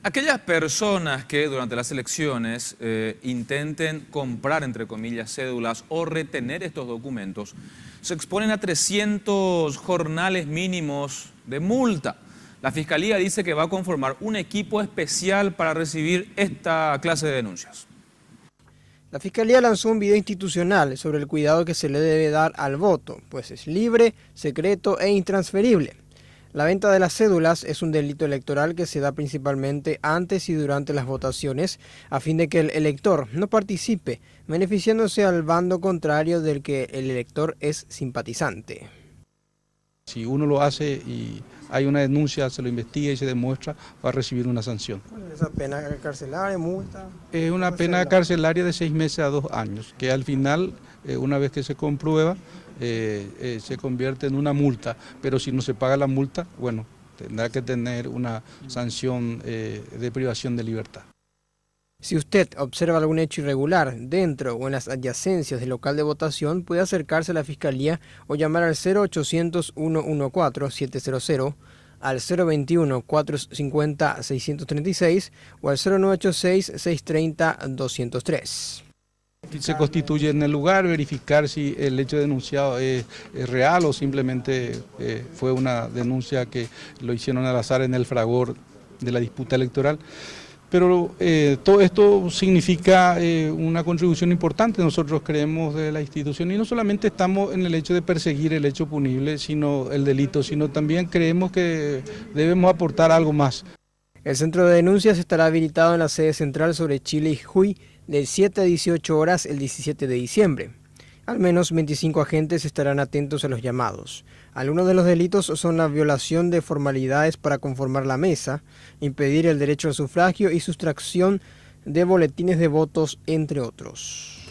Aquellas personas que durante las elecciones intenten comprar, entre comillas, cédulas o retener estos documentos, se exponen a 300 jornales mínimos de multa. La Fiscalía dice que va a conformar un equipo especial para recibir esta clase de denuncias. La Fiscalía lanzó un video institucional sobre el cuidado que se le debe dar al voto, pues es libre, secreto e intransferible. La venta de las cédulas es un delito electoral que se da principalmente antes y durante las votaciones, a fin de que el elector no participe, beneficiándose al bando contrario del que el elector es simpatizante. Si uno lo hace y hay una denuncia, se lo investiga y se demuestra, va a recibir una sanción. ¿Cuál es esa pena carcelaria, multa? Es una pena carcelaria de 6 meses a 2 años, que al final, una vez que se comprueba, se convierte en una multa, pero si no se paga la multa, bueno, tendrá que tener una sanción de privación de libertad. Si usted observa algún hecho irregular dentro o en las adyacencias del local de votación, puede acercarse a la Fiscalía o llamar al 0800-114-700, al 021-450-636 o al 0986-630-203. Se constituye en el lugar, verificar si el hecho denunciado es real o simplemente fue una denuncia que lo hicieron al azar en el fragor de la disputa electoral. Pero todo esto significa una contribución importante, nosotros creemos, de la institución, y no solamente estamos en el hecho de perseguir el hecho punible, sino el delito, sino también creemos que debemos aportar algo más. El centro de denuncias estará habilitado en la sede central sobre Chile y Jujuy de 7 a 18 horas el 17 de diciembre. Al menos 25 agentes estarán atentos a los llamados. Algunos de los delitos son la violación de formalidades para conformar la mesa, impedir el derecho al sufragio y sustracción de boletines de votos, entre otros.